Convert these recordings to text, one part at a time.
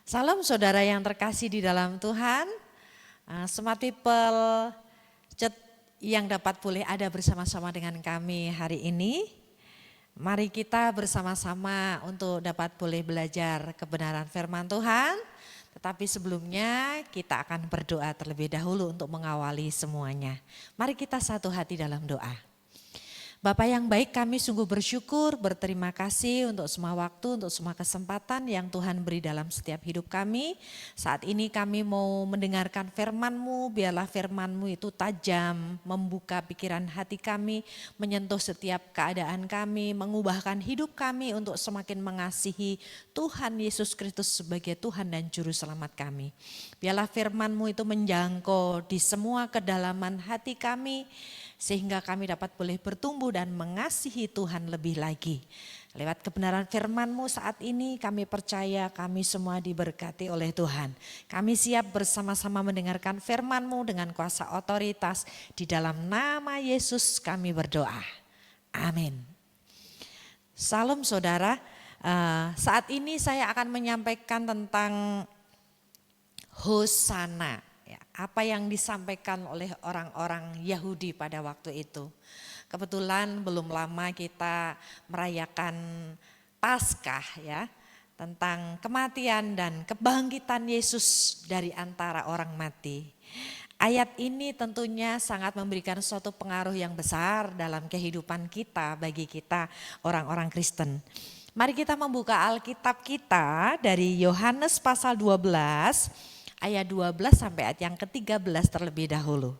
Salam saudara yang terkasih di dalam Tuhan, Smart People Church yang dapat boleh ada bersama-sama dengan kami hari ini. Mari kita bersama-sama untuk dapat boleh belajar kebenaran firman Tuhan. Tetapi sebelumnya kita akan berdoa terlebih dahulu untuk mengawali semuanya. Mari kita satu hati dalam doa. Bapa yang baik, kami sungguh bersyukur, berterima kasih untuk semua waktu, untuk semua kesempatan yang Tuhan beri dalam setiap hidup kami. Saat ini kami mau mendengarkan firman-Mu, biarlah firman-Mu itu tajam, membuka pikiran hati kami, menyentuh setiap keadaan kami, mengubahkan hidup kami untuk semakin mengasihi Tuhan Yesus Kristus sebagai Tuhan dan Juru Selamat kami. Biarlah firman-Mu itu menjangkau di semua kedalaman hati kami, sehingga kami dapat boleh bertumbuh dan mengasihi Tuhan lebih lagi. Lewat kebenaran firman-Mu saat ini kami percaya kami semua diberkati oleh Tuhan. Kami siap bersama-sama mendengarkan firman-Mu dengan kuasa otoritas. Di dalam nama Yesus kami berdoa. Amin. Salam saudara, saat ini saya akan menyampaikan tentang Hosana. Apa yang disampaikan oleh orang-orang Yahudi pada waktu itu. Kebetulan belum lama kita merayakan Paskah ya, tentang kematian dan kebangkitan Yesus dari antara orang mati. Ayat ini tentunya sangat memberikan suatu pengaruh yang besar dalam kehidupan kita bagi kita orang-orang Kristen. Mari kita membuka Alkitab kita dari Yohanes pasal 12 ayat 12 sampai ayat yang ke-13 terlebih dahulu.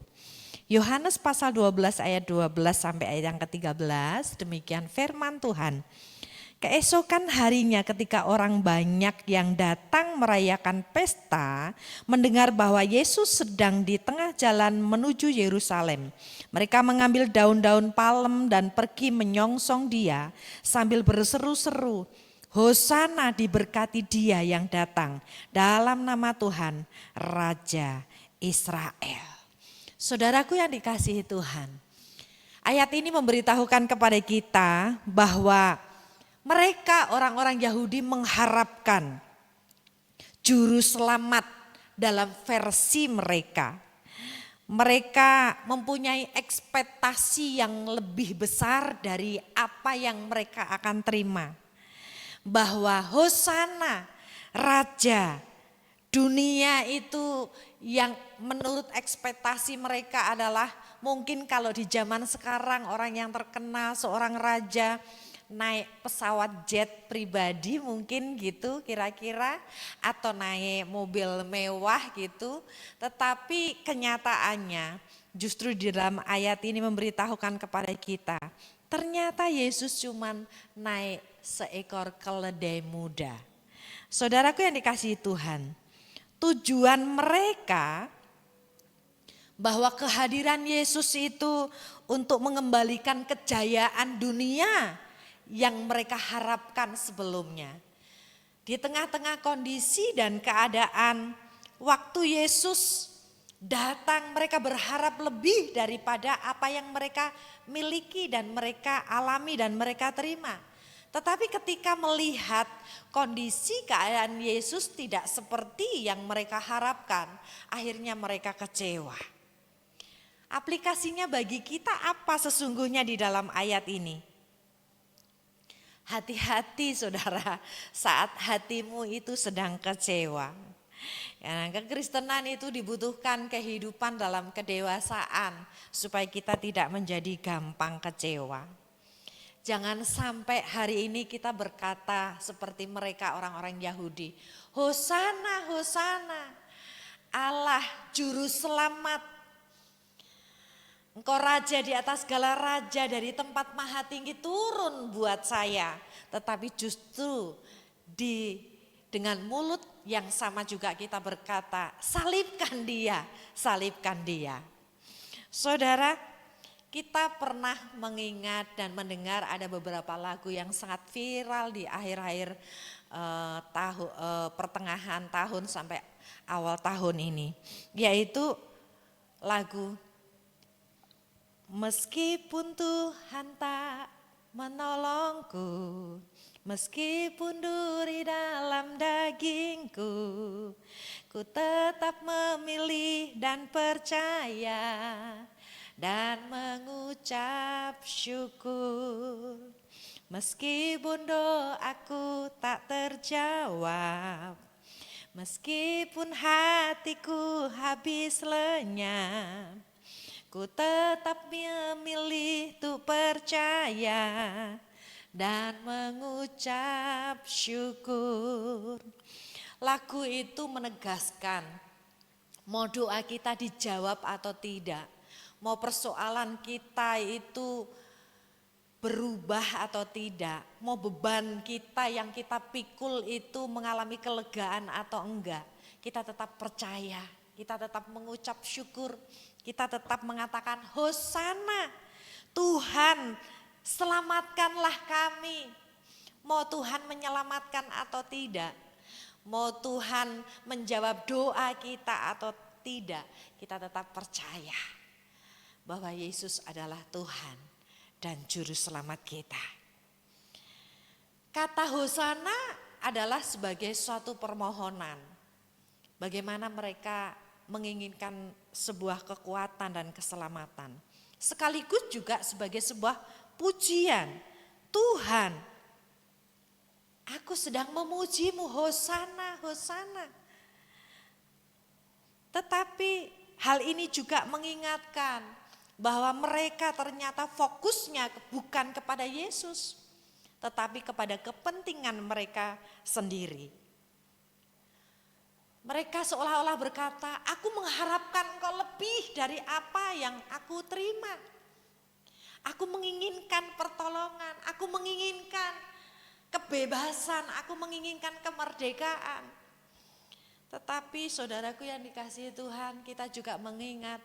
Yohanes pasal 12 ayat 12 sampai ayat yang ke-13, demikian firman Tuhan. Keesokan harinya ketika orang banyak yang datang merayakan pesta, mendengar bahwa Yesus sedang di tengah jalan menuju Yerusalem. Mereka mengambil daun-daun palem dan pergi menyongsong dia sambil berseru-seru, Hosana, diberkati dia yang datang dalam nama Tuhan, Raja Israel. Saudaraku yang dikasihi Tuhan, ayat ini memberitahukan kepada kita bahwa mereka orang-orang Yahudi mengharapkan juru selamat dalam versi mereka. Mereka mempunyai ekspektasi yang lebih besar dari apa yang mereka akan terima. Bahwa Hosana, Raja dunia itu yang menurut ekspektasi mereka adalah mungkin kalau di zaman sekarang orang yang terkenal seorang raja naik pesawat jet pribadi mungkin gitu kira-kira, atau naik mobil mewah gitu. Tetapi kenyataannya justru di dalam ayat ini memberitahukan kepada kita, ternyata Yesus cuman naik seekor keledai muda. Saudaraku yang dikasihi Tuhan, tujuan mereka bahwa kehadiran Yesus itu untuk mengembalikan kejayaan dunia yang mereka harapkan sebelumnya. Di tengah-tengah kondisi dan keadaan waktu Yesus datang, mereka berharap lebih daripada apa yang mereka miliki dan mereka alami dan mereka terima. Tetapi ketika melihat kondisi keadaan Yesus tidak seperti yang mereka harapkan, akhirnya mereka kecewa. Aplikasinya bagi kita apa sesungguhnya di dalam ayat ini? Hati-hati saudara, saat hatimu itu sedang kecewa. Ya, kekristenan itu dibutuhkan kehidupan dalam kedewasaan supaya kita tidak menjadi gampang kecewa. Jangan sampai hari ini kita berkata seperti mereka orang-orang Yahudi, Hosana, Hosana, Allah Juru Selamat. Engkau raja di atas segala raja, dari tempat maha tinggi turun buat saya. Tetapi justru dengan mulut yang sama juga kita berkata, salibkan dia, salibkan dia. Saudara, kita pernah mengingat dan mendengar ada beberapa lagu yang sangat viral di akhir-akhir pertengahan tahun sampai awal tahun ini. Yaitu lagu Meskipun Tuhan tak menolongku. Meskipun duri dalam dagingku, ku tetap memilih dan percaya dan mengucap syukur. Meskipun doaku tak terjawab, meskipun hatiku habis lenyap, ku tetap memilih untuk percaya dan mengucap syukur. Lagu itu menegaskan mau doa kita dijawab atau tidak, mau persoalan kita itu berubah atau tidak, mau beban kita yang kita pikul itu mengalami kelegaan atau enggak, kita tetap percaya, kita tetap mengucap syukur, kita tetap mengatakan Hosana, Tuhan selamatkanlah kami. Mau Tuhan menyelamatkan atau tidak, mau Tuhan menjawab doa kita atau tidak, kita tetap percaya bahwa Yesus adalah Tuhan dan Juru Selamat kita. Kata Hosana adalah sebagai suatu permohonan. Bagaimana mereka menginginkan sebuah kekuatan dan keselamatan. Sekaligus juga sebagai sebuah pujian. Tuhan, aku sedang memujimu, Hosana, Hosana. Tetapi hal ini juga mengingatkan bahwa mereka ternyata fokusnya bukan kepada Yesus, tetapi kepada kepentingan mereka sendiri. Mereka seolah-olah berkata, aku mengharapkan engkau lebih dari apa yang aku terima. Aku menginginkan pertolongan, aku menginginkan kebebasan, aku menginginkan kemerdekaan. Tetapi saudaraku yang dikasihi Tuhan, kita juga mengingat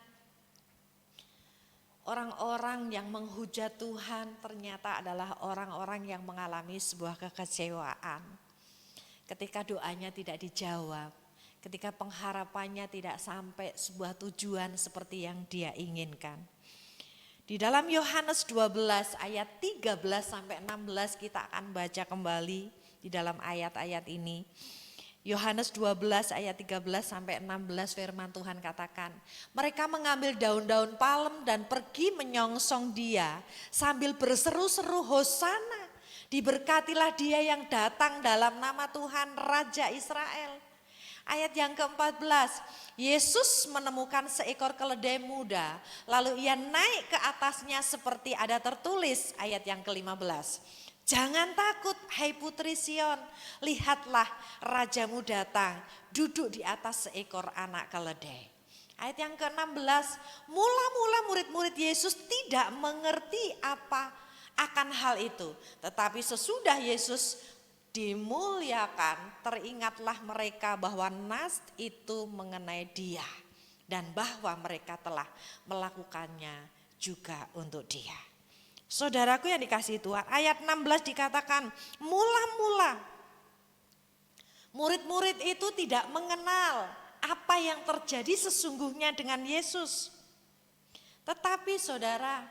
orang-orang yang menghujat Tuhan ternyata adalah orang-orang yang mengalami sebuah kekecewaan. Ketika doanya tidak dijawab, ketika pengharapannya tidak sampai sebuah tujuan seperti yang dia inginkan. Di dalam Yohanes 12 ayat 13 sampai 16 kita akan baca kembali di dalam ayat-ayat ini. Yohanes 12 ayat 13 sampai 16 firman Tuhan katakan, mereka mengambil daun-daun palem dan pergi menyongsong dia sambil berseru-seru Hosana, diberkatilah dia yang datang dalam nama Tuhan Raja Israel. Ayat yang ke-14, Yesus menemukan seekor keledai muda, lalu ia naik ke atasnya seperti ada tertulis. Ayat yang ke-15, jangan takut hai putri Sion, lihatlah rajamu datang, duduk di atas seekor anak keledai. Ayat yang ke-16, mula-mula murid-murid Yesus tidak mengerti apa akan hal itu, tetapi sesudah Yesus dimuliakan, teringatlah mereka bahwa nas itu mengenai dia dan bahwa mereka telah melakukannya juga untuk dia. Saudaraku yang dikasihi Tuhan, ayat 16 dikatakan mula-mula murid-murid itu tidak mengenal apa yang terjadi sesungguhnya dengan Yesus. Tetapi saudara,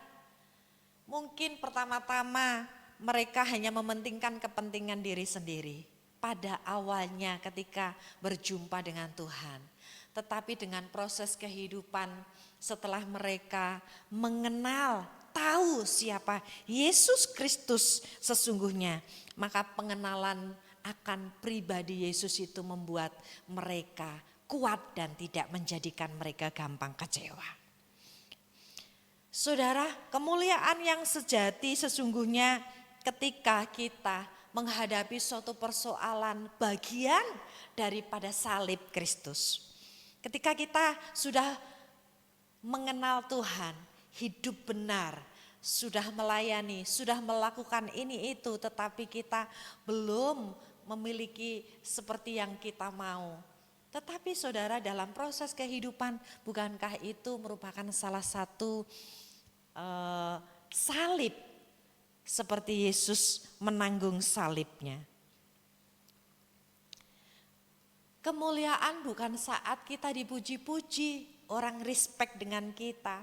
mungkin pertama-tama mereka hanya mementingkan kepentingan diri sendiri pada awalnya ketika berjumpa dengan Tuhan. Tetapi dengan proses kehidupan setelah mereka mengenal, tahu siapa Yesus Kristus sesungguhnya, maka pengenalan akan pribadi Yesus itu membuat mereka kuat dan tidak menjadikan mereka gampang kecewa. Saudara, kemuliaan yang sejati sesungguhnya ketika kita menghadapi suatu persoalan bagian daripada salib Kristus. Ketika kita sudah mengenal Tuhan, hidup benar, sudah melayani, sudah melakukan ini itu, tetapi kita belum memiliki seperti yang kita mau. Tetapi saudara, dalam proses kehidupan, bukankah itu merupakan salah satu salib, seperti Yesus menanggung salibnya. Kemuliaan bukan saat kita dipuji-puji, orang respect dengan kita.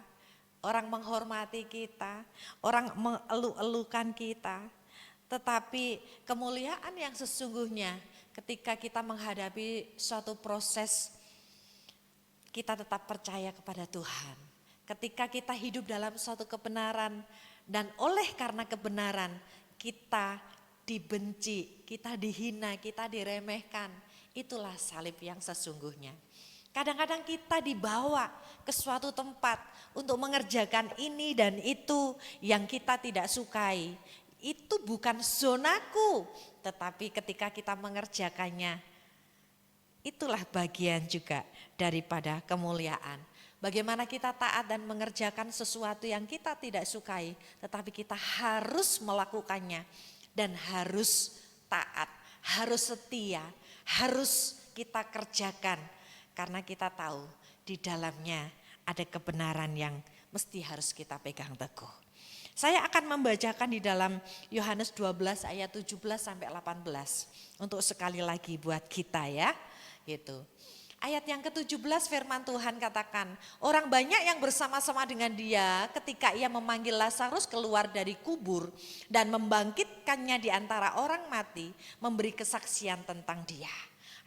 orang menghormati kita, orang mengeluh-elukan kita. Tetapi kemuliaan yang sesungguhnya ketika kita menghadapi suatu proses, kita tetap percaya kepada Tuhan. Ketika kita hidup dalam suatu kebenaran dan oleh karena kebenaran kita dibenci, kita dihina, kita diremehkan. Itulah salib yang sesungguhnya. Kadang-kadang kita dibawa ke suatu tempat untuk mengerjakan ini dan itu yang kita tidak sukai. Itu bukan zonaku, tetapi ketika kita mengerjakannya, itulah bagian juga daripada kemuliaan. Bagaimana kita taat dan mengerjakan sesuatu yang kita tidak sukai, tetapi kita harus melakukannya dan harus taat, harus setia, harus kita kerjakan. Karena kita tahu di dalamnya ada kebenaran yang mesti harus kita pegang teguh. Saya akan membacakan di dalam Yohanes 12 ayat 17 sampai 18 untuk sekali lagi buat kita ya. Gitu. Ayat yang ke-17 firman Tuhan katakan, orang banyak yang bersama-sama dengan dia ketika ia memanggil Lazarus keluar dari kubur dan membangkitkannya di antara orang mati, memberi kesaksian tentang dia.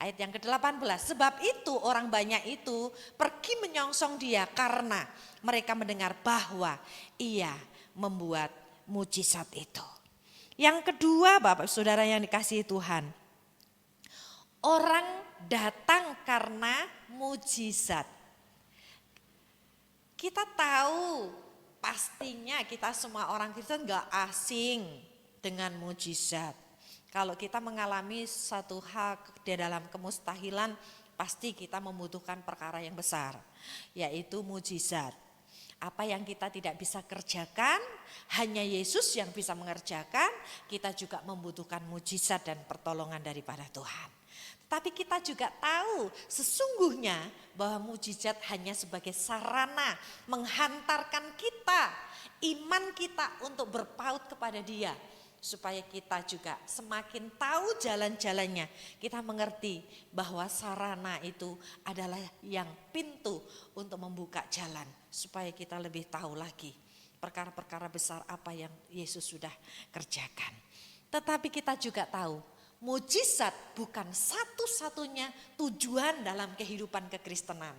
Ayat yang ke-18, sebab itu orang banyak itu pergi menyongsong dia karena mereka mendengar bahwa ia membuat mujizat itu. Yang kedua Bapak Saudara yang dikasihi Tuhan, orang datang karena mujizat. Kita tahu pastinya kita semua orang Kristen gak asing dengan mujizat. Kalau kita mengalami satu hal di dalam kemustahilan, pasti kita membutuhkan perkara yang besar, yaitu mujizat. Apa yang kita tidak bisa kerjakan, hanya Yesus yang bisa mengerjakan, kita juga membutuhkan mujizat dan pertolongan daripada Tuhan. Tapi kita juga tahu sesungguhnya bahwa mujizat hanya sebagai sarana menghantarkan kita, iman kita untuk berpaut kepada Dia. Supaya kita juga semakin tahu jalan-jalannya, kita mengerti bahwa sarana itu adalah yang pintu untuk membuka jalan. Supaya kita lebih tahu lagi perkara-perkara besar apa yang Yesus sudah kerjakan. Tetapi kita juga tahu mujizat bukan satu-satunya tujuan dalam kehidupan kekristenan.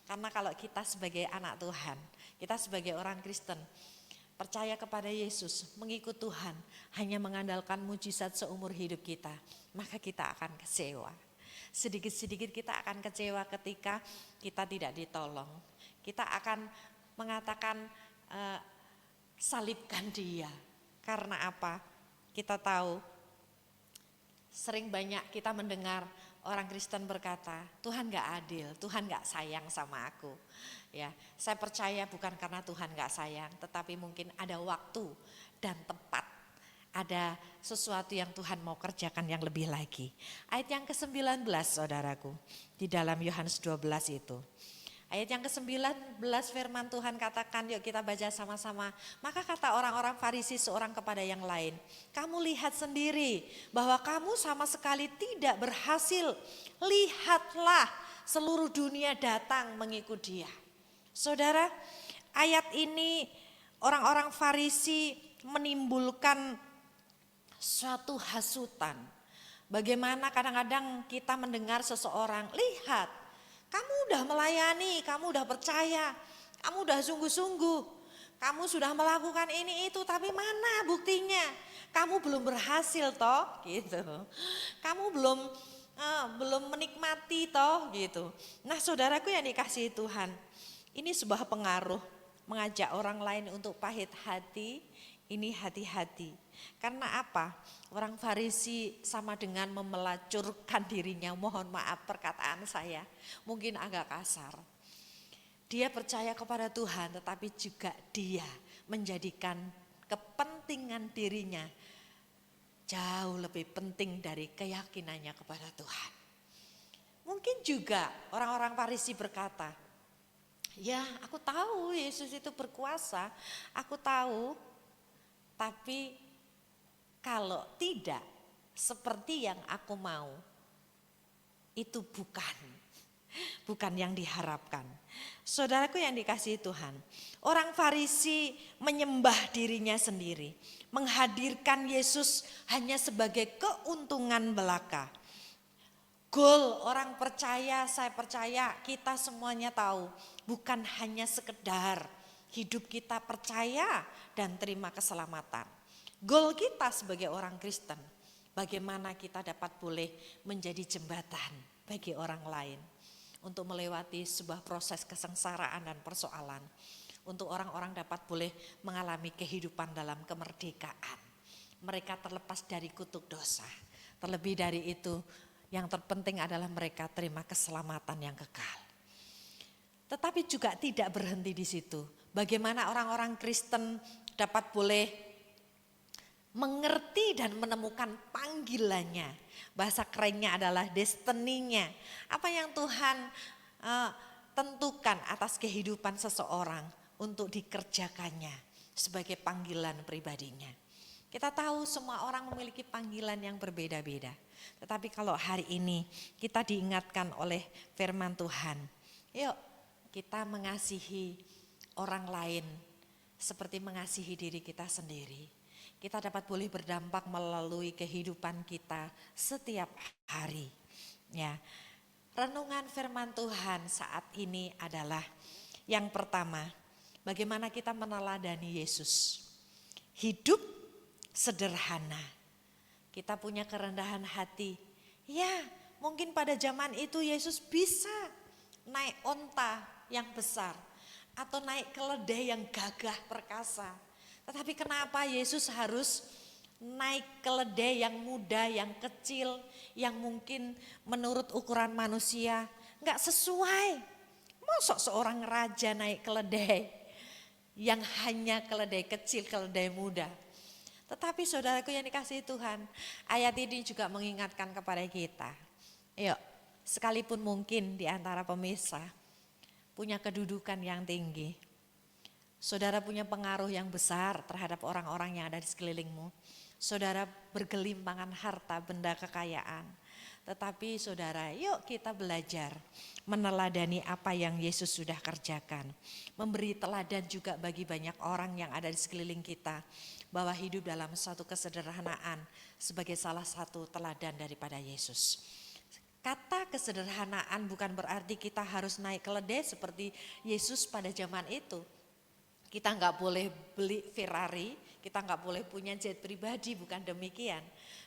Karena kalau kita sebagai anak Tuhan, kita sebagai orang Kristen, percaya kepada Yesus, mengikut Tuhan, hanya mengandalkan mujizat seumur hidup kita, maka kita akan kecewa. Sedikit-sedikit kita akan kecewa ketika kita tidak ditolong. Kita akan mengatakan salibkan dia. Karena apa? Kita tahu sering banyak kita mendengar orang Kristen berkata, Tuhan gak adil, Tuhan gak sayang sama aku. Ya, saya percaya bukan karena Tuhan gak sayang, tetapi mungkin ada waktu dan tempat. Ada sesuatu yang Tuhan mau kerjakan yang lebih lagi. Ayat yang ke-19 saudaraku, di dalam Yohanes 12 itu. Ayat yang ke-19 firman Tuhan katakan, yuk kita baca sama-sama. Maka kata orang-orang Farisi seorang kepada yang lain, kamu lihat sendiri bahwa kamu sama sekali tidak berhasil. Lihatlah seluruh dunia datang mengikut dia. Saudara, ayat ini orang-orang Farisi menimbulkan suatu hasutan. Bagaimana kadang-kadang kita mendengar seseorang, lihat, kamu udah melayani, kamu udah percaya, kamu udah sungguh-sungguh, kamu sudah melakukan ini itu, tapi mana buktinya? Kamu belum berhasil toh, gitu. Kamu belum menikmati toh, gitu. Nah, saudaraku yang dikasihi Tuhan, ini sebuah pengaruh mengajak orang lain untuk pahit hati, ini hati-hati. Karena apa? Orang Farisi sama dengan memelacurkan dirinya, mohon maaf perkataan saya, mungkin agak kasar. Dia percaya kepada Tuhan tetapi juga dia menjadikan kepentingan dirinya jauh lebih penting dari keyakinannya kepada Tuhan. Mungkin juga orang-orang Farisi berkata, ya aku tahu Yesus itu berkuasa, aku tahu, tapi kalau tidak seperti yang aku mau, itu bukan. bukan yang diharapkan. Saudaraku yang dikasihi Tuhan, orang Farisi menyembah dirinya sendiri, menghadirkan Yesus hanya sebagai keuntungan belaka. Goal orang percaya, saya percaya, kita semuanya tahu, bukan hanya sekedar hidup kita percaya dan terima keselamatan. Goal kita sebagai orang Kristen, bagaimana kita dapat boleh menjadi jembatan bagi orang lain untuk melewati sebuah proses kesengsaraan dan persoalan, untuk orang-orang dapat boleh mengalami kehidupan dalam kemerdekaan. Mereka terlepas dari kutuk dosa. Terlebih dari itu, yang terpenting adalah mereka terima keselamatan yang kekal. Tetapi juga tidak berhenti di situ. Bagaimana orang-orang Kristen dapat boleh mengerti dan menemukan panggilannya. Bahasa kerennya adalah destiny-nya. Apa yang Tuhan tentukan atas kehidupan seseorang untuk dikerjakannya sebagai panggilan pribadinya. Kita tahu semua orang memiliki panggilan yang berbeda-beda. Tetapi kalau hari ini kita diingatkan oleh firman Tuhan, yuk kita mengasihi orang lain seperti mengasihi diri kita sendiri. Kita dapat boleh berdampak melalui kehidupan kita setiap hari. Ya, renungan firman Tuhan saat ini adalah yang pertama, bagaimana kita meneladani Yesus. Hidup sederhana. Kita punya kerendahan hati. Ya, mungkin pada zaman itu Yesus bisa naik onta yang besar atau naik keledai yang gagah perkasa. Tetapi kenapa Yesus harus naik keledai yang muda, yang kecil, yang mungkin menurut ukuran manusia enggak sesuai. Masa seorang raja naik keledai yang hanya keledai kecil, keledai muda. Tetapi saudaraku yang dikasihi Tuhan, ayat ini juga mengingatkan kepada kita. Yuk, sekalipun mungkin di antara pemirsa punya kedudukan yang tinggi, saudara punya pengaruh yang besar terhadap orang-orang yang ada di sekelilingmu. Saudara bergelimpangan harta, benda kekayaan. Tetapi saudara, yuk kita belajar meneladani apa yang Yesus sudah kerjakan. Memberi teladan juga bagi banyak orang yang ada di sekeliling kita. Bahwa hidup dalam suatu kesederhanaan sebagai salah satu teladan daripada Yesus. Kata kesederhanaan bukan berarti kita harus naik keledai seperti Yesus pada zaman itu. Kita enggak boleh beli Ferrari, kita enggak boleh punya jet pribadi, bukan demikian.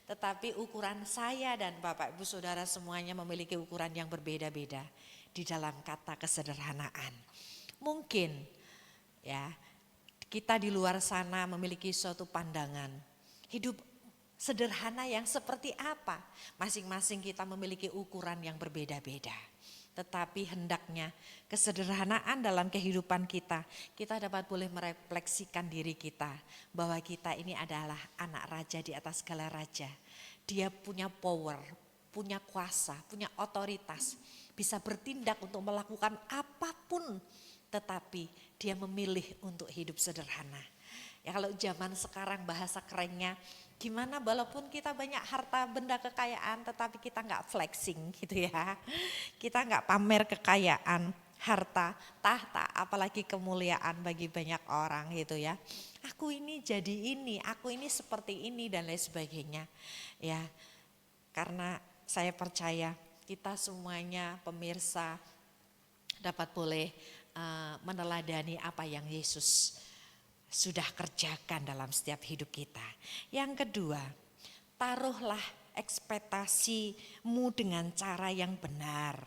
Tetapi ukuran saya dan Bapak Ibu Saudara semuanya memiliki ukuran yang berbeda-beda di dalam kata kesederhanaan. Mungkin ya kita di luar sana memiliki suatu pandangan hidup sederhana yang seperti apa. Masing-masing kita memiliki ukuran yang berbeda-beda. Tetapi hendaknya kesederhanaan dalam kehidupan kita dapat boleh merefleksikan diri kita bahwa kita ini adalah anak raja di atas segala raja. Dia punya power, punya kuasa, punya otoritas, bisa bertindak untuk melakukan apapun, tetapi dia memilih untuk hidup sederhana. Ya kalau zaman sekarang bahasa kerennya, gimana walaupun kita banyak harta benda kekayaan tetapi kita enggak flexing gitu ya. Kita enggak pamer kekayaan, harta, tahta, apalagi kemuliaan bagi banyak orang gitu ya. Aku ini jadi ini, aku ini seperti ini dan lain sebagainya. Ya, karena saya percaya kita semuanya pemirsa dapat boleh meneladani apa yang Yesus sudah kerjakan dalam setiap hidup kita. Yang kedua, taruhlah ekspektasimu dengan cara yang benar.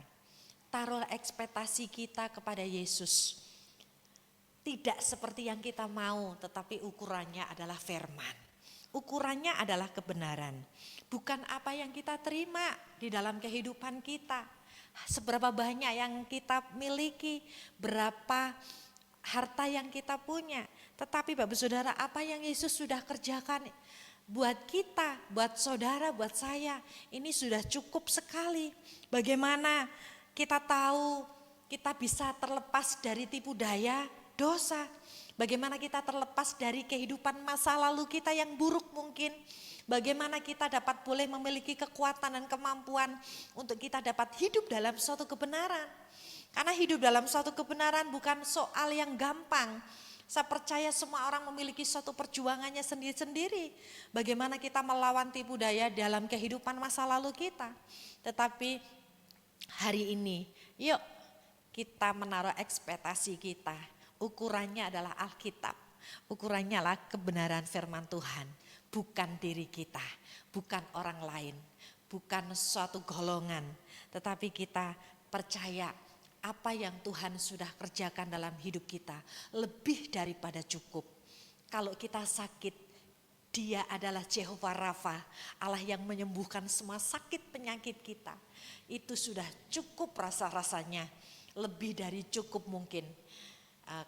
Taruh ekspektasi kita kepada Yesus. Tidak seperti yang kita mau, tetapi ukurannya adalah firman. Ukurannya adalah kebenaran. Bukan apa yang kita terima di dalam kehidupan kita. Seberapa banyak yang kita miliki, berapa harta yang kita punya. Tetapi Bapak Saudara, apa yang Yesus sudah kerjakan buat kita, buat saudara, buat saya, ini sudah cukup sekali. Bagaimana kita tahu kita bisa terlepas dari tipu daya dosa. Bagaimana kita terlepas dari kehidupan masa lalu kita yang buruk mungkin. Bagaimana kita dapat boleh memiliki kekuatan dan kemampuan untuk kita dapat hidup dalam suatu kebenaran. Karena hidup dalam suatu kebenaran bukan soal yang gampang. Saya percaya semua orang memiliki suatu perjuangannya sendiri-sendiri. Bagaimana kita melawan tipu daya dalam kehidupan masa lalu kita. Tetapi hari ini, yuk kita menaruh ekspektasi kita. Ukurannya adalah Alkitab. Ukurannya adalah kebenaran firman Tuhan. Bukan diri kita, bukan orang lain, bukan suatu golongan. Tetapi kita percaya apa yang Tuhan sudah kerjakan dalam hidup kita lebih daripada cukup. Kalau kita sakit, Dia adalah Jehovah Rafa, Allah yang menyembuhkan semua sakit penyakit kita. Itu sudah cukup rasa-rasanya, lebih dari cukup mungkin.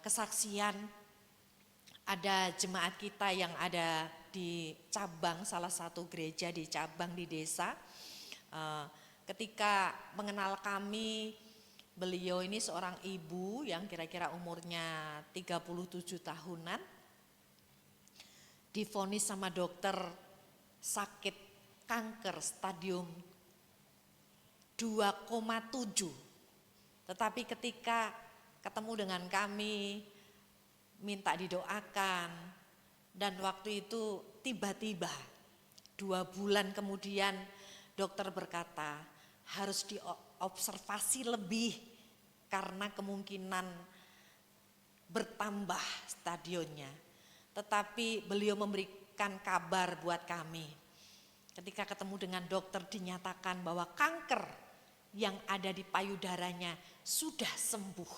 Kesaksian ada jemaat kita yang ada di cabang, salah satu gereja di cabang di desa. Ketika mengenal kami, beliau ini seorang ibu yang kira-kira umurnya 37 tahunan. Divonis sama dokter sakit kanker stadium 2,7. Tetapi ketika ketemu dengan kami, minta didoakan, dan waktu itu tiba-tiba 2 bulan kemudian dokter berkata harus diobservasi lebih karena kemungkinan bertambah stadionnya. Tetapi beliau memberikan kabar buat kami. Ketika ketemu dengan dokter dinyatakan bahwa kanker yang ada di payudaranya sudah sembuh.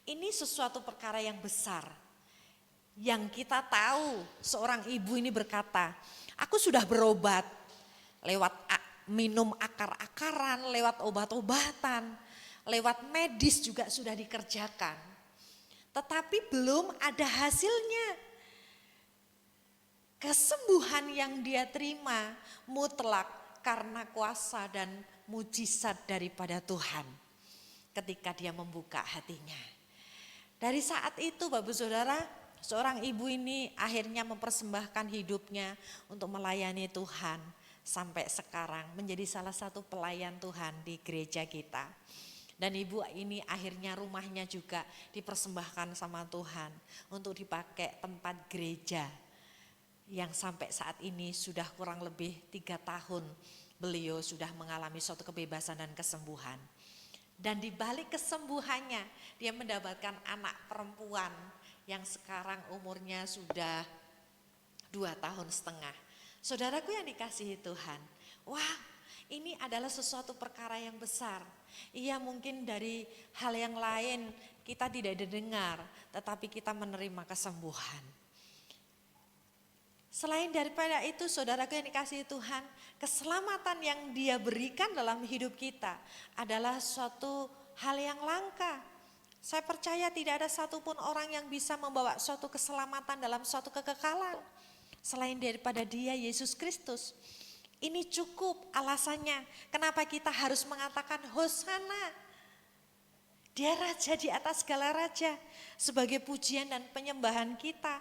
Ini sesuatu perkara yang besar. Yang kita tahu, seorang ibu ini berkata, aku sudah berobat lewat minum akar-akaran, lewat obat-obatan, lewat medis juga sudah dikerjakan. Tetapi belum ada hasilnya. Kesembuhan yang dia terima mutlak karena kuasa dan mujizat daripada Tuhan. Ketika dia membuka hatinya. Dari saat itu Bapak Saudara, seorang ibu ini akhirnya mempersembahkan hidupnya untuk melayani Tuhan. Sampai sekarang menjadi salah satu pelayan Tuhan di gereja kita. Dan ibu ini akhirnya rumahnya juga dipersembahkan sama Tuhan untuk dipakai tempat gereja. Yang sampai saat ini sudah kurang lebih 3 tahun beliau sudah mengalami suatu kebebasan dan kesembuhan. Dan di balik kesembuhannya dia mendapatkan anak perempuan yang sekarang umurnya sudah 2,5 tahun. Saudaraku yang dikasihi Tuhan, wah ini adalah sesuatu perkara yang besar. Iya mungkin dari hal yang lain kita tidak didengar, tetapi kita menerima kesembuhan. Selain daripada itu saudaraku yang dikasihi Tuhan, keselamatan yang dia berikan dalam hidup kita adalah suatu hal yang langka. Saya percaya tidak ada satupun orang yang bisa membawa suatu keselamatan dalam suatu kekekalan. Selain daripada dia Yesus Kristus. Ini cukup alasannya kenapa kita harus mengatakan Hosana. Dia raja di atas segala raja sebagai pujian dan penyembahan kita.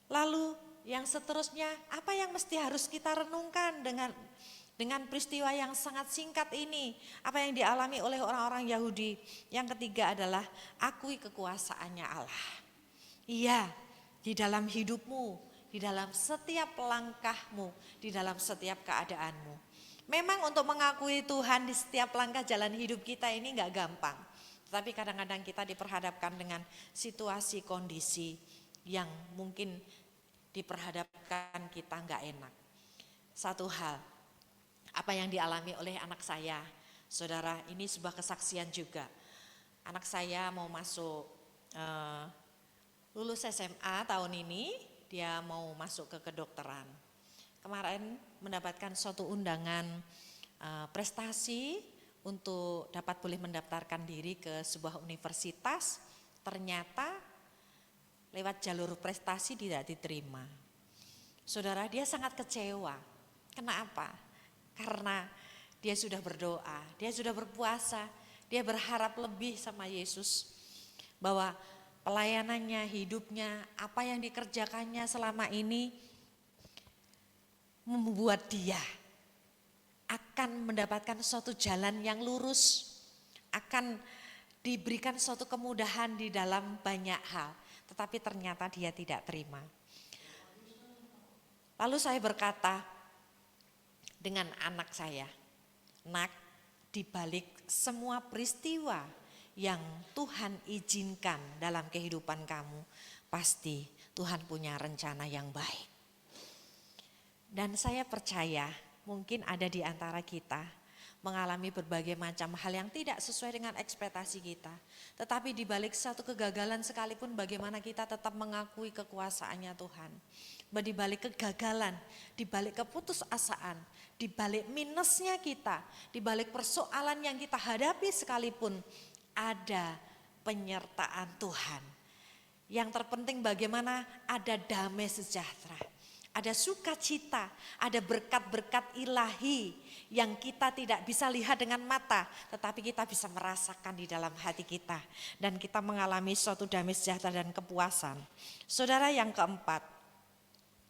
Lalu yang seterusnya apa yang mesti harus kita renungkan dengan peristiwa yang sangat singkat ini. Apa yang dialami oleh orang-orang Yahudi. Yang ketiga adalah akui kekuasaannya Allah. Iya, di dalam hidupmu, di dalam setiap langkahmu, di dalam setiap keadaanmu. Memang untuk mengakui Tuhan di setiap langkah jalan hidup kita ini gak gampang. Tetapi kadang-kadang kita diperhadapkan dengan situasi kondisi yang mungkin diperhadapkan kita gak enak. Satu hal, apa yang dialami oleh anak saya, saudara, ini sebuah kesaksian juga. Anak saya mau masuk lulus SMA tahun ini, dia mau masuk ke kedokteran. Kemarin mendapatkan suatu undangan prestasi untuk dapat boleh mendaftarkan diri ke sebuah universitas. Ternyata lewat jalur prestasi tidak diterima. Saudara, dia sangat kecewa. Kenapa? Karena dia sudah berdoa, dia sudah berpuasa, dia berharap lebih sama Yesus. bahwa pelayanannya, hidupnya, apa yang dikerjakannya selama ini membuat dia akan mendapatkan suatu jalan yang lurus, akan diberikan suatu kemudahan di dalam banyak hal, tetapi ternyata dia tidak terima. Lalu saya berkata dengan anak saya, "Nak, di balik semua peristiwa yang Tuhan izinkan dalam kehidupan kamu, pasti Tuhan punya rencana yang baik." Dan saya percaya mungkin ada di antara kita mengalami berbagai macam hal yang tidak sesuai dengan ekspektasi kita. Tetapi di balik satu kegagalan sekalipun, bagaimana kita tetap mengakui kekuasaannya Tuhan. Di balik kegagalan, di balik keputusasaan, di balik minusnya kita, di balik persoalan yang kita hadapi sekalipun, ada penyertaan Tuhan. Yang terpenting bagaimana ada damai sejahtera, ada sukacita, ada berkat-berkat ilahi yang kita tidak bisa lihat dengan mata, tetapi kita bisa merasakan di dalam hati kita. Dan kita mengalami suatu damai sejahtera dan kepuasan. Saudara, yang keempat,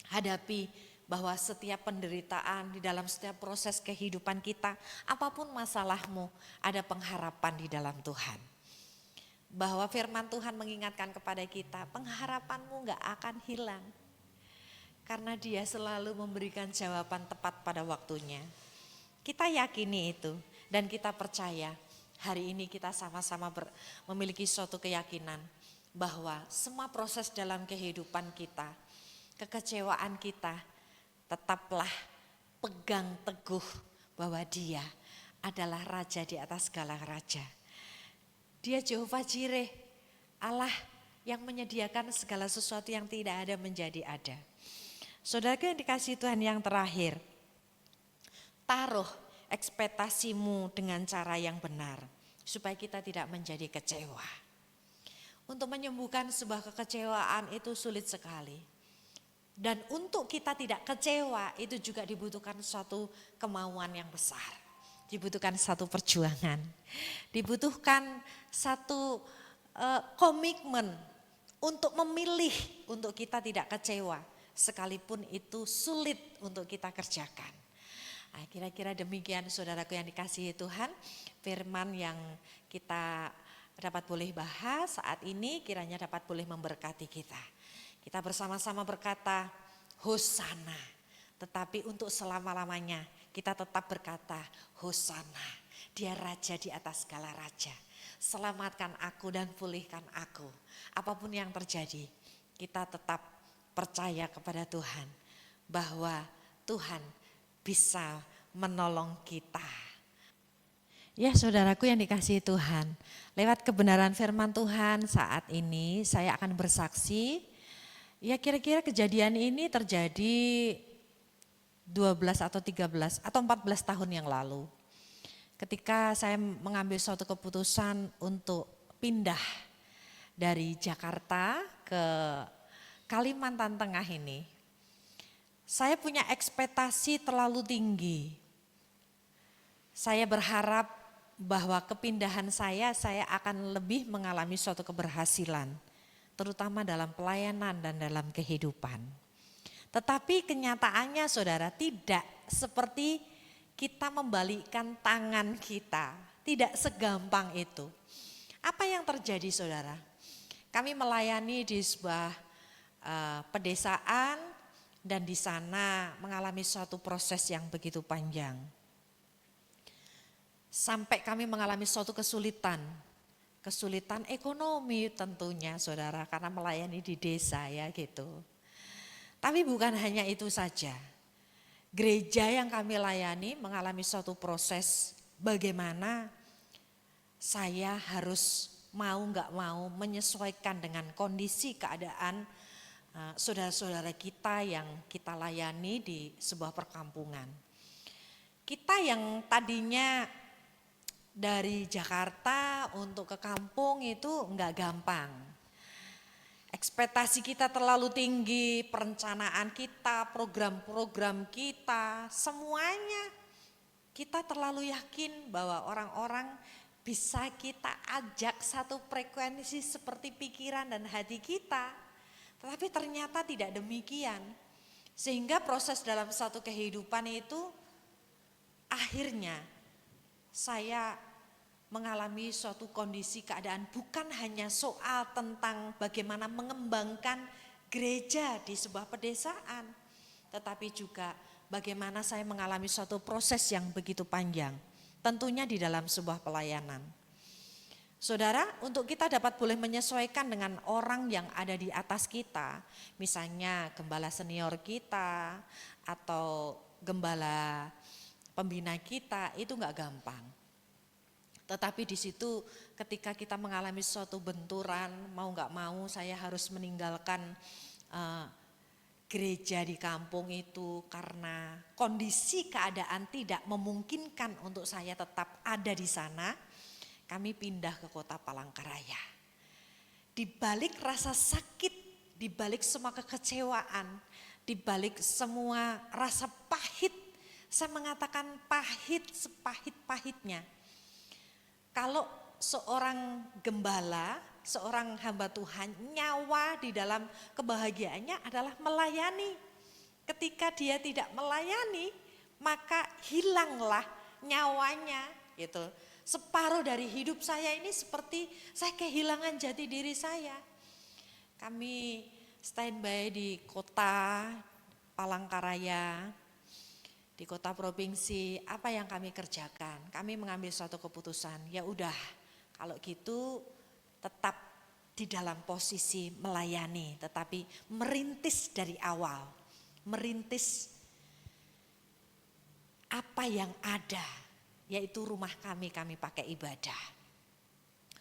hadapi bahwa setiap penderitaan di dalam setiap proses kehidupan kita, apapun masalahmu, ada pengharapan di dalam Tuhan. Bahwa firman Tuhan mengingatkan kepada kita, pengharapanmu gak akan hilang. Karena dia selalu memberikan jawaban tepat pada waktunya. Kita yakini itu dan kita percaya hari ini kita sama-sama memiliki suatu keyakinan bahwa semua proses dalam kehidupan kita, kekecewaan kita, tetaplah pegang teguh bahwa dia adalah Raja di atas segala raja. Dia Jehovah Jireh, Allah yang menyediakan segala sesuatu yang tidak ada menjadi ada. Saudaraku yang dikasihi Tuhan, yang terakhir, taruh ekspektasimu dengan cara yang benar supaya kita tidak menjadi kecewa. Untuk menyembuhkan sebuah kekecewaan itu sulit sekali. Dan untuk kita tidak kecewa itu juga dibutuhkan suatu kemauan yang besar. Dibutuhkan satu perjuangan. Dibutuhkan satu komitmen untuk memilih untuk kita tidak kecewa. Sekalipun itu sulit untuk kita kerjakan. Nah, kira-kira demikian saudaraku yang dikasihi Tuhan, firman yang kita dapat boleh bahas saat ini kiranya dapat boleh memberkati kita. Kita bersama-sama berkata, Hosana. Tetapi untuk selama-lamanya kita tetap berkata, Hosana. Dia Raja di atas segala raja. Selamatkan aku dan pulihkan aku. Apapun yang terjadi, kita tetap percaya kepada Tuhan bahwa Tuhan bisa menolong kita. Ya saudaraku yang dikasihi Tuhan, lewat kebenaran firman Tuhan saat ini saya akan bersaksi. Ya kira-kira kejadian ini terjadi 12 atau 13 atau 14 tahun yang lalu. Ketika saya mengambil suatu keputusan untuk pindah dari Jakarta ke Kalimantan Tengah ini, saya punya ekspektasi terlalu tinggi. Saya berharap bahwa kepindahan saya akan lebih mengalami suatu keberhasilan, terutama dalam pelayanan dan dalam kehidupan. Tetapi kenyataannya saudara tidak seperti kita membalikkan tangan kita, tidak segampang itu. Apa yang terjadi saudara? Kami melayani di sebuah pedesaan dan di sana mengalami suatu proses yang begitu panjang. Sampai kami mengalami suatu kesulitan ekonomi tentunya saudara, karena melayani di desa ya gitu. Tapi bukan hanya itu saja. Gereja yang kami layani mengalami suatu proses bagaimana saya harus mau gak mau menyesuaikan dengan kondisi keadaan saudara-saudara kita yang kita layani di sebuah perkampungan. Kita yang tadinya dari Jakarta untuk ke kampung itu enggak gampang. Ekspektasi kita terlalu tinggi, perencanaan kita, program-program kita, semuanya kita terlalu yakin bahwa orang-orang bisa kita ajak satu frekuensi seperti pikiran dan hati kita. Tetapi ternyata tidak demikian. Sehingga proses dalam satu kehidupan itu akhirnya saya mengalami suatu kondisi keadaan bukan hanya soal tentang bagaimana mengembangkan gereja di sebuah pedesaan, tetapi juga bagaimana saya mengalami suatu proses yang begitu panjang, tentunya di dalam sebuah pelayanan. Saudara, untuk kita dapat boleh menyesuaikan dengan orang yang ada di atas kita, misalnya gembala senior kita atau gembala pembina kita, itu enggak gampang. Tetapi di situ ketika kita mengalami suatu benturan, mau enggak mau saya harus meninggalkan gereja di kampung itu karena kondisi keadaan tidak memungkinkan untuk saya tetap ada di sana. Kami pindah ke kota Palangkaraya. Di balik rasa sakit, di balik semua kekecewaan, di balik semua rasa pahit, saya mengatakan pahit sepahit-pahitnya. Kalau seorang gembala, seorang hamba Tuhan, nyawa di dalam kebahagiaannya adalah melayani. Ketika dia tidak melayani, maka hilanglah nyawanya gitu. Separuh dari hidup saya ini seperti saya kehilangan jati diri saya. Kami standby di kota Palangkaraya, di kota provinsi. Apa yang kami kerjakan? Kami mengambil suatu keputusan, ya udah kalau gitu tetap di dalam posisi melayani, tetapi merintis dari awal, merintis apa yang ada, yaitu rumah kami pakai ibadah.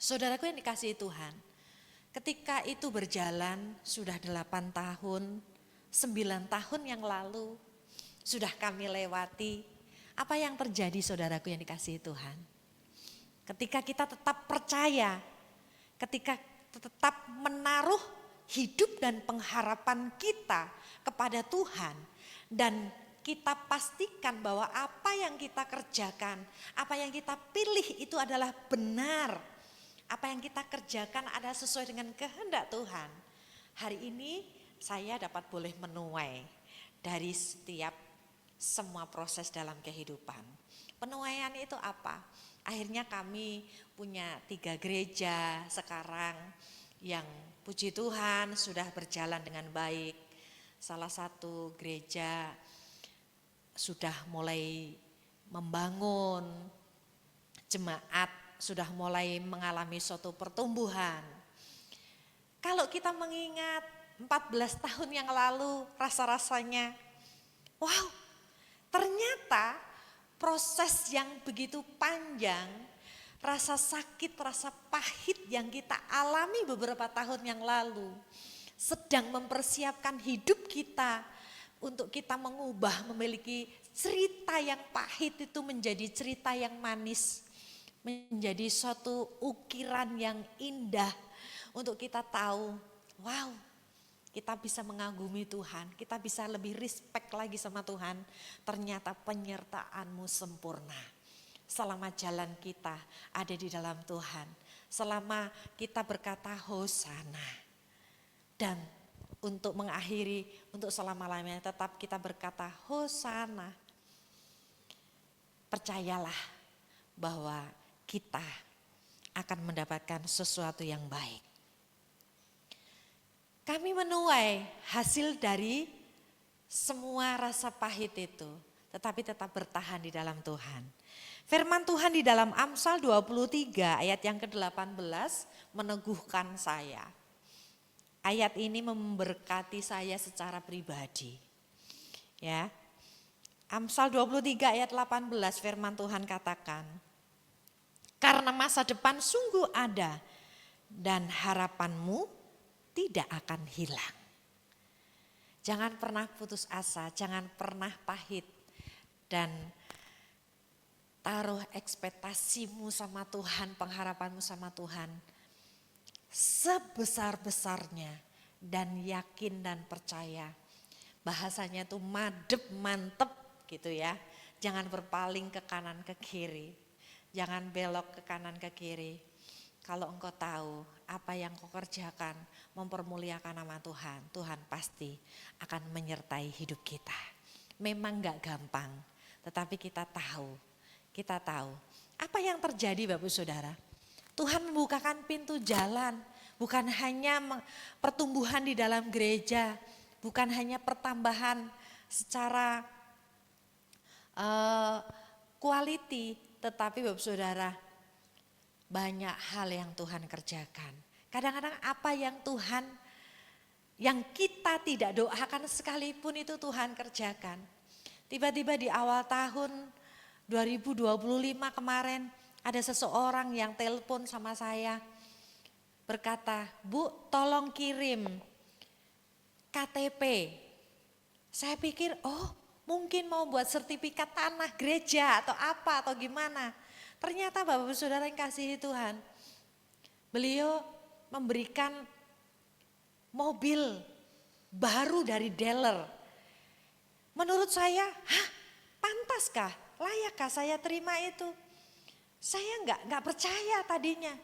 Saudaraku yang dikasihi Tuhan, ketika itu berjalan sudah 8 tahun, 9 tahun yang lalu sudah kami lewati. Apa yang terjadi saudaraku yang dikasihi Tuhan? Ketika kita tetap percaya, ketika tetap menaruh hidup dan pengharapan kita kepada Tuhan, dan kita pastikan bahwa apa yang kita kerjakan, apa yang kita pilih itu adalah benar. Apa yang kita kerjakan adalah sesuai dengan kehendak Tuhan. Hari ini saya dapat boleh menuai dari setiap semua proses dalam kehidupan. Penuaian itu apa? Akhirnya kami punya 3 gereja sekarang yang puji Tuhan sudah berjalan dengan baik. Salah satu gereja sudah mulai membangun, jemaat sudah mulai mengalami suatu pertumbuhan. Kalau kita mengingat 14 tahun yang lalu rasa-rasanya, wow, ternyata proses yang begitu panjang, rasa sakit, rasa pahit yang kita alami beberapa tahun yang lalu, sedang mempersiapkan hidup kita untuk kita mengubah, memiliki cerita yang pahit itu menjadi cerita yang manis, menjadi suatu ukiran yang indah untuk kita tahu, wow, kita bisa mengagumi Tuhan, kita bisa lebih respect lagi sama Tuhan. Ternyata penyertaan-Mu sempurna. Selama jalan kita ada di dalam Tuhan, selama kita berkata Hosana, dan untuk mengakhiri, untuk selama-lamanya tetap kita berkata Hosana. Percayalah bahwa kita akan mendapatkan sesuatu yang baik. Kami menuai hasil dari semua rasa pahit itu, tetapi tetap bertahan di dalam Tuhan. Firman Tuhan di dalam Amsal 23 ayat yang ke-18 meneguhkan saya. Ayat ini memberkati saya secara pribadi. Ya. Amsal 23 ayat 18 firman Tuhan katakan, karena masa depan sungguh ada dan harapanmu tidak akan hilang. Jangan pernah putus asa, jangan pernah pahit, dan taruh ekspektasimu sama Tuhan, pengharapanmu sama Tuhan sebesar-besarnya, dan yakin dan percaya. Bahasanya itu madep, mantep gitu ya. Jangan berpaling ke kanan ke kiri. Jangan belok ke kanan ke kiri. Kalau engkau tahu apa yang kau kerjakan mempermuliakan nama Tuhan, Tuhan pasti akan menyertai hidup kita. Memang gak gampang, tetapi kita tahu apa yang terjadi Bapak Saudara. Tuhan membukakan pintu jalan, bukan hanya pertumbuhan di dalam gereja, bukan hanya pertambahan secara quality, tetapi Bapak Saudara, banyak hal yang Tuhan kerjakan. Kadang-kadang apa yang kita tidak doakan sekalipun itu Tuhan kerjakan. Tiba-tiba di awal tahun 2025 kemarin ada seseorang yang telepon sama saya berkata, "Bu, tolong kirim KTP." Saya pikir, oh mungkin mau buat sertifikat tanah gereja atau apa atau gimana. Ternyata Bapak Saudara yang kasihi Tuhan, beliau memberikan mobil baru dari dealer. Menurut saya, pantaskah, layakkah saya terima itu? Saya nggak percaya tadinya.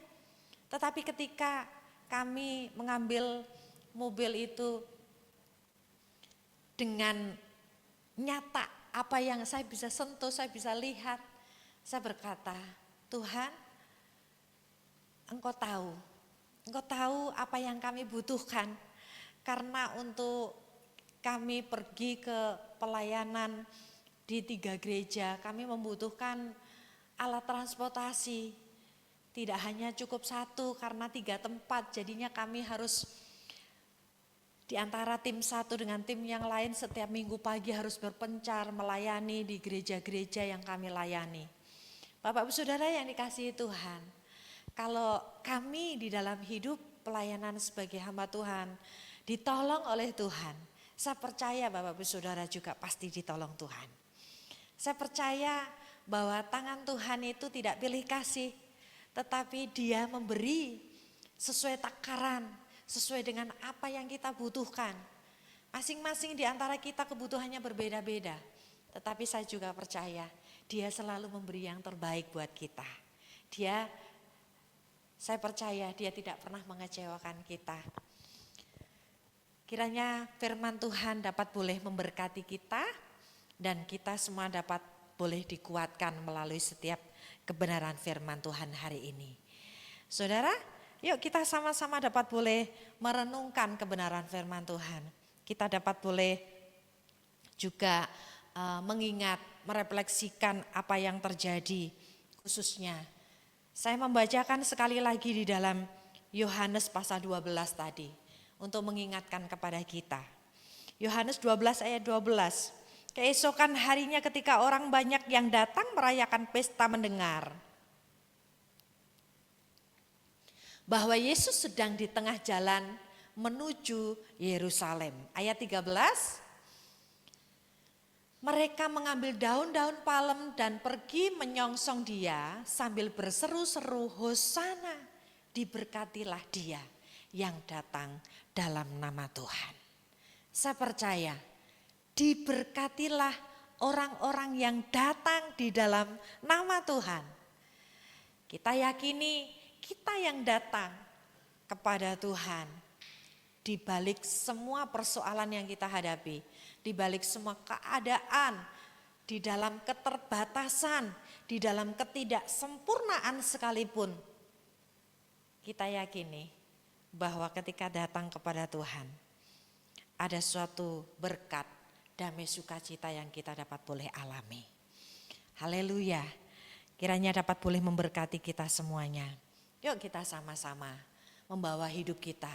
Tetapi ketika kami mengambil mobil itu dengan nyata apa yang saya bisa sentuh, saya bisa lihat, saya berkata, Tuhan, Engkau tahu apa yang kami butuhkan. Karena untuk kami pergi ke pelayanan di 3 gereja, kami membutuhkan alat transportasi. Tidak hanya cukup 1 karena 3 tempat, jadinya kami harus di antara tim satu dengan tim yang lain setiap minggu pagi harus berpencar melayani di gereja-gereja yang kami layani. Bapak Ibu Saudara yang dikasihi Tuhan, kalau kami di dalam hidup pelayanan sebagai hamba Tuhan ditolong oleh Tuhan, saya percaya Bapak Ibu Saudara juga pasti ditolong Tuhan. Saya percaya bahwa tangan Tuhan itu tidak pilih kasih, tetapi Dia memberi sesuai takaran, sesuai dengan apa yang kita butuhkan. Masing-masing di antara kita kebutuhannya berbeda-beda. Tetapi saya juga percaya Dia selalu memberi yang terbaik buat kita. Saya percaya Dia tidak pernah mengecewakan kita. Kiranya firman Tuhan dapat boleh memberkati kita dan kita semua dapat boleh dikuatkan melalui setiap kebenaran firman Tuhan hari ini. Saudara, yuk kita sama-sama dapat boleh merenungkan kebenaran firman Tuhan. Kita dapat boleh juga mengingat, merefleksikan apa yang terjadi khususnya. Saya membacakan sekali lagi di dalam Yohanes pasal 12 tadi untuk mengingatkan kepada kita. Yohanes 12 ayat 12. Keesokan harinya ketika orang banyak yang datang merayakan pesta mendengar bahwa Yesus sedang di tengah jalan menuju Yerusalem. Ayat 13, mereka mengambil daun-daun palem dan pergi menyongsong Dia sambil berseru-seru, Hosana, diberkatilah Dia yang datang dalam nama Tuhan. Saya percaya diberkatilah orang-orang yang datang di dalam nama Tuhan. Kita yakini kita yang datang kepada Tuhan di balik semua persoalan yang kita hadapi, di balik semua keadaan, di dalam keterbatasan, di dalam ketidaksempurnaan sekalipun, kita yakini bahwa ketika datang kepada Tuhan ada suatu berkat, damai sukacita yang kita dapat boleh alami. Haleluya. Kiranya dapat boleh memberkati kita semuanya. Yuk kita sama-sama membawa hidup kita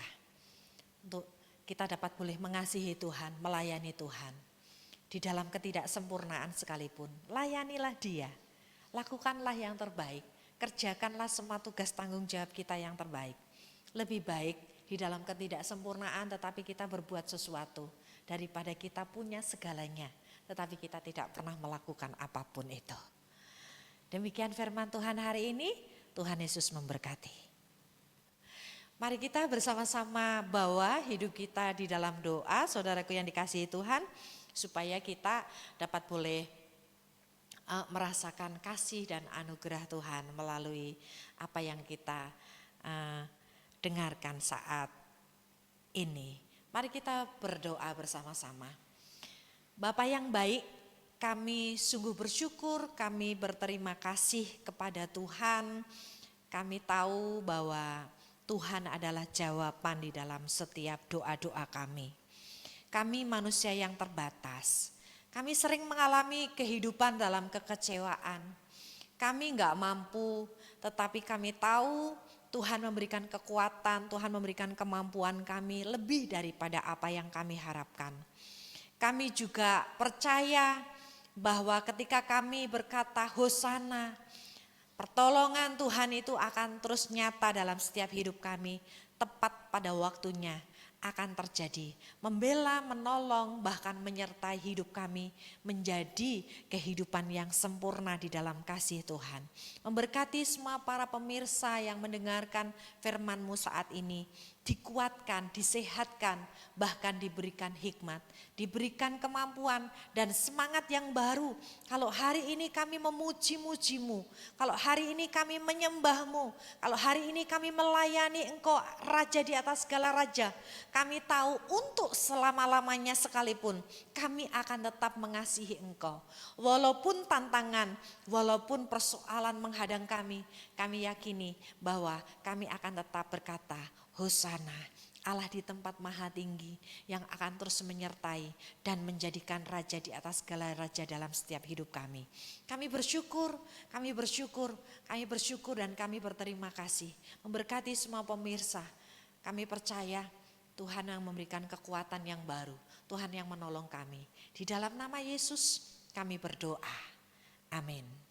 untuk kita dapat boleh mengasihi Tuhan, melayani Tuhan. Di dalam ketidaksempurnaan sekalipun, layanilah Dia. Lakukanlah yang terbaik, kerjakanlah semua tugas tanggung jawab kita yang terbaik. Lebih baik di dalam ketidaksempurnaan tetapi kita berbuat sesuatu daripada kita punya segalanya tetapi kita tidak pernah melakukan apapun itu. Demikian firman Tuhan hari ini. Tuhan Yesus memberkati. Mari kita bersama-sama bawa hidup kita di dalam doa, saudaraku yang dikasihi Tuhan, supaya kita dapat boleh merasakan kasih dan anugerah Tuhan melalui apa yang kita dengarkan saat ini. Mari kita berdoa bersama-sama. Bapa yang baik, kami sungguh bersyukur, kami berterima kasih kepada Tuhan. Kami tahu bahwa Tuhan adalah jawaban di dalam setiap doa-doa kami. Kami manusia yang terbatas. Kami sering mengalami kehidupan dalam kekecewaan. Kami enggak mampu, tetapi kami tahu Tuhan memberikan kekuatan, Tuhan memberikan kemampuan kami lebih daripada apa yang kami harapkan. Kami juga percaya bahwa ketika kami berkata Hosana, pertolongan Tuhan itu akan terus nyata dalam setiap hidup kami, tepat pada waktunya akan terjadi. Membela, menolong, bahkan menyertai hidup kami menjadi kehidupan yang sempurna di dalam kasih Tuhan. Memberkati semua para pemirsa yang mendengarkan firman-Mu saat ini, dikuatkan, disehatkan, bahkan diberikan hikmat, diberikan kemampuan dan semangat yang baru. Kalau hari ini kami memuji-muji-Mu, kalau hari ini kami menyembah-Mu, kalau hari ini kami melayani Engkau Raja di atas segala raja, kami tahu untuk selama-lamanya sekalipun kami akan tetap mengasihi Engkau. Walaupun tantangan, walaupun persoalan menghadang kami yakini bahwa kami akan tetap berkata, Hosana, Allah di tempat maha tinggi yang akan terus menyertai dan menjadikan raja di atas segala raja dalam setiap hidup kami. Kami bersyukur dan kami berterima kasih. Memberkati semua pemirsa, kami percaya Tuhan yang memberikan kekuatan yang baru, Tuhan yang menolong kami. Di dalam nama Yesus kami berdoa. Amin.